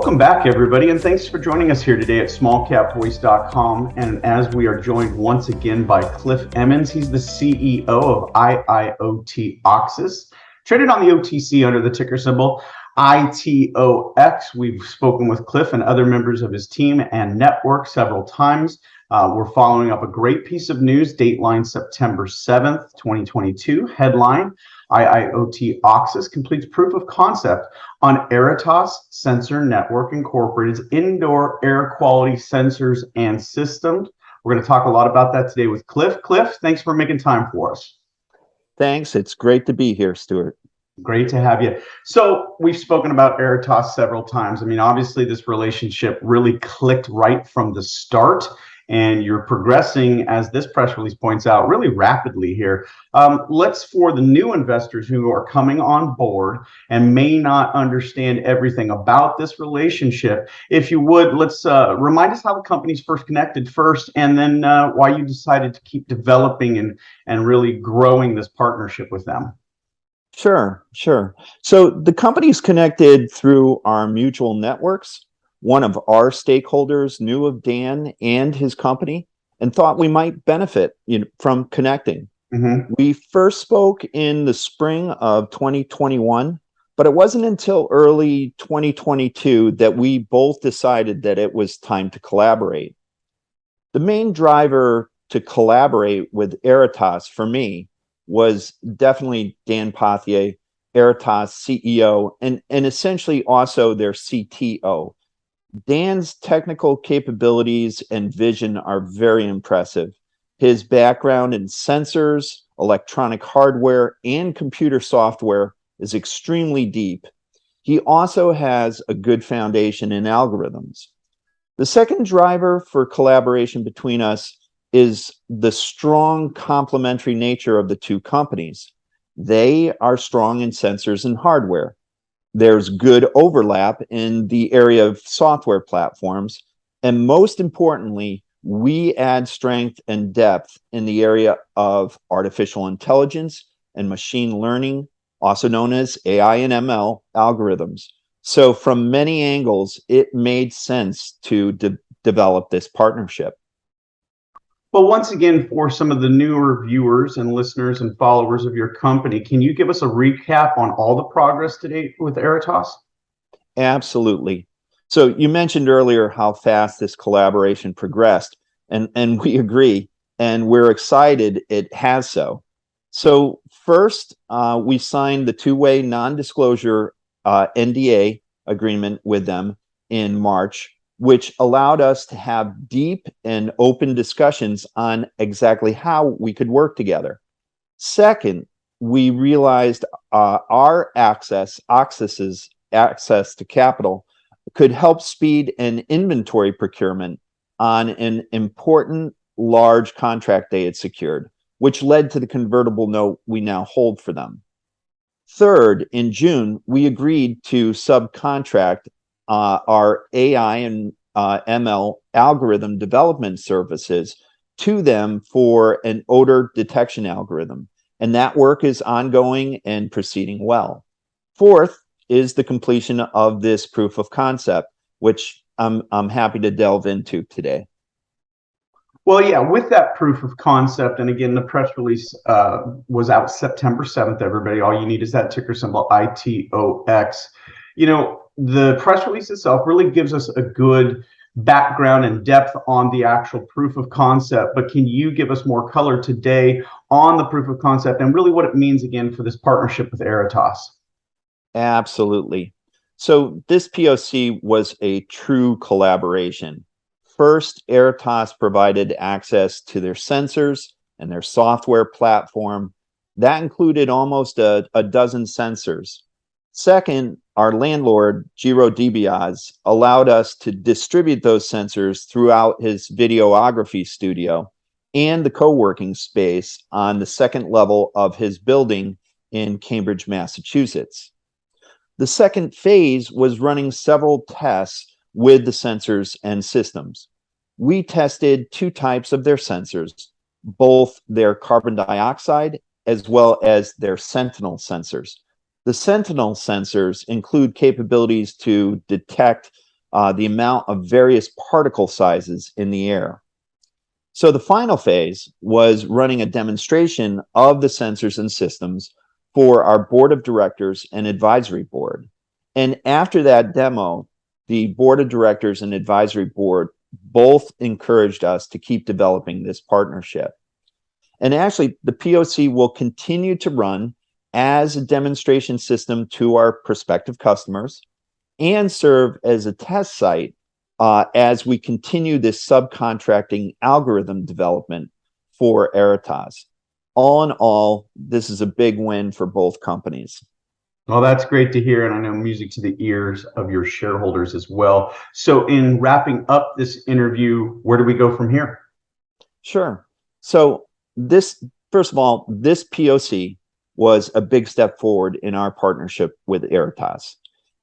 Welcome back, everybody, and thanks for joining us here today at smallcapvoice.com. And as we are joined once again by Cliff Emmons, he's the CEO of IIOT-Oxys, traded on the OTC under the ticker symbol ITOX. We've spoken with Cliff and other members of his team and network several times. We're following up a great piece of news, dateline September 7th, 2022. Headline, IIOT-Oxys completes proof of concept on ITOX Sensor Network Incorporated's indoor air quality sensors and systems. We're going to talk a lot about that today with Cliff. Cliff, thanks for making time for us. Thanks. It's great to be here, Stuart. Great to have you. So we've spoken about ITOX several times. I mean, obviously this relationship really clicked right from the start, and you're progressing, as this press release points out, really rapidly here. Let's, for the new investors who are coming on board and may not understand everything about this relationship, if you would, let's remind us how the company's first connected first, and then why you decided to keep developing and really growing this partnership with them. Sure. So the company's connected through our mutual networks. One of our stakeholders knew of Dan and his company and thought we might benefit from connecting. Mm-hmm. We first spoke in the spring of 2021, but it wasn't until early 2022 that we both decided that it was time to collaborate. The main driver to collaborate with ITOX for me was definitely Dan Pothier, ITOX CEO, and essentially also their CTO. Dan's technical capabilities and vision are very impressive. His background in sensors, electronic hardware, and computer software is extremely deep. He also has a good foundation in algorithms. The second driver for collaboration between us is the strong complementary nature of the two companies. They are strong in sensors and hardware. There's good overlap in the area of software platforms. And most importantly, we add strength and depth in the area of artificial intelligence and machine learning, also known as AI and ML algorithms. So from many angles, it made sense to develop this partnership. Well, once again, for some of the newer viewers and listeners and followers of your company, can you give us a recap on all the progress to date with ITOX? Absolutely. So you mentioned earlier how fast this collaboration progressed, and we agree, and we're excited it has so. So first, we signed the two-way non-disclosure NDA agreement with them in March, which allowed us to have deep and open discussions on exactly how we could work together. Second, we realized our Oxys's access to capital could help speed an inventory procurement on an important large contract they had secured, which led to the convertible note we now hold for them. Third, in June, we agreed to subcontract our AI and ML algorithm development services to them for an odor detection algorithm. And that work is ongoing and proceeding well. Fourth is the completion of this proof of concept, which I'm happy to delve into today. Well, yeah, with that proof of concept, and again, the press release was out September 7th, everybody. All you need is that ticker symbol ITOX. You know, the press release itself really gives us a good background and depth on the actual proof of concept, but can you give us more color today on the proof of concept and really what it means again for this partnership with ITOX? Absolutely. So this POC was a true collaboration. First, ITOX provided access to their sensors and their software platform. That included almost a dozen sensors. Second, our landlord, Giro DiBiase, allowed us to distribute those sensors throughout his videography studio and the co-working space on the second level of his building in Cambridge, Massachusetts. The second phase was running several tests with the sensors and systems. We tested two types of their sensors, both their carbon dioxide as well as their Sentinel sensors. The Sentinel sensors include capabilities to detect the amount of various particle sizes in the air. So the final phase was running a demonstration of the sensors and systems for our board of directors and advisory board. And after that demo, the board of directors and advisory board both encouraged us to keep developing this partnership. And actually, the POC will continue to run as a demonstration system to our prospective customers and serve as a test site as we continue this subcontracting algorithm development for ITOX. All in all, this is a big win for both companies. Well, that's great to hear, and I know music to the ears of your shareholders as well. So in wrapping up this interview, where do we go from here? Sure. So this, first of all, this POC was a big step forward in our partnership with ITOX.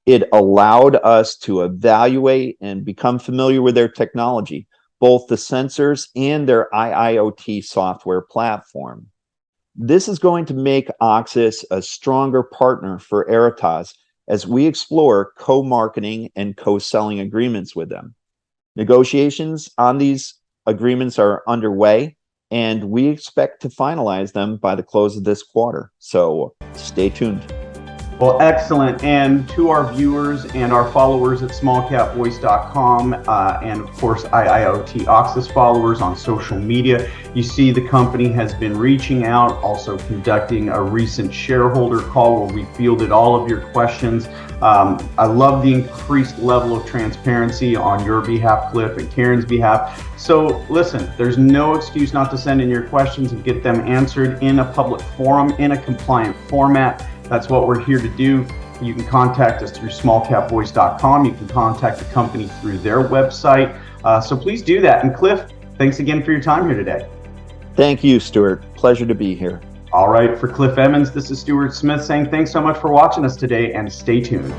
It allowed us to evaluate and become familiar with their technology, both the sensors and their IIoT software platform. This is going to make Oxys a stronger partner for ITOX as we explore co-marketing and co-selling agreements with them. Negotiations on these agreements are underway, and we expect to finalize them by the close of this quarter. So stay tuned. Well, excellent. And to our viewers and our followers at smallcapvoice.com and of course IIOT-Oxys followers on social media, you see the company has been reaching out, also conducting a recent shareholder call where we fielded all of your questions. I love the increased level of transparency on your behalf, Cliff, and Karen's behalf. So listen, there's no excuse not to send in your questions and get them answered in a public forum, in a compliant format. That's what we're here to do. You can contact us through smallcapvoice.com. You can contact the company through their website. So please do that. And Cliff, thanks again for your time here today. Thank you, Stuart. Pleasure to be here. All right, for Cliff Emmons, this is Stuart Smith saying thanks so much for watching us today, and stay tuned.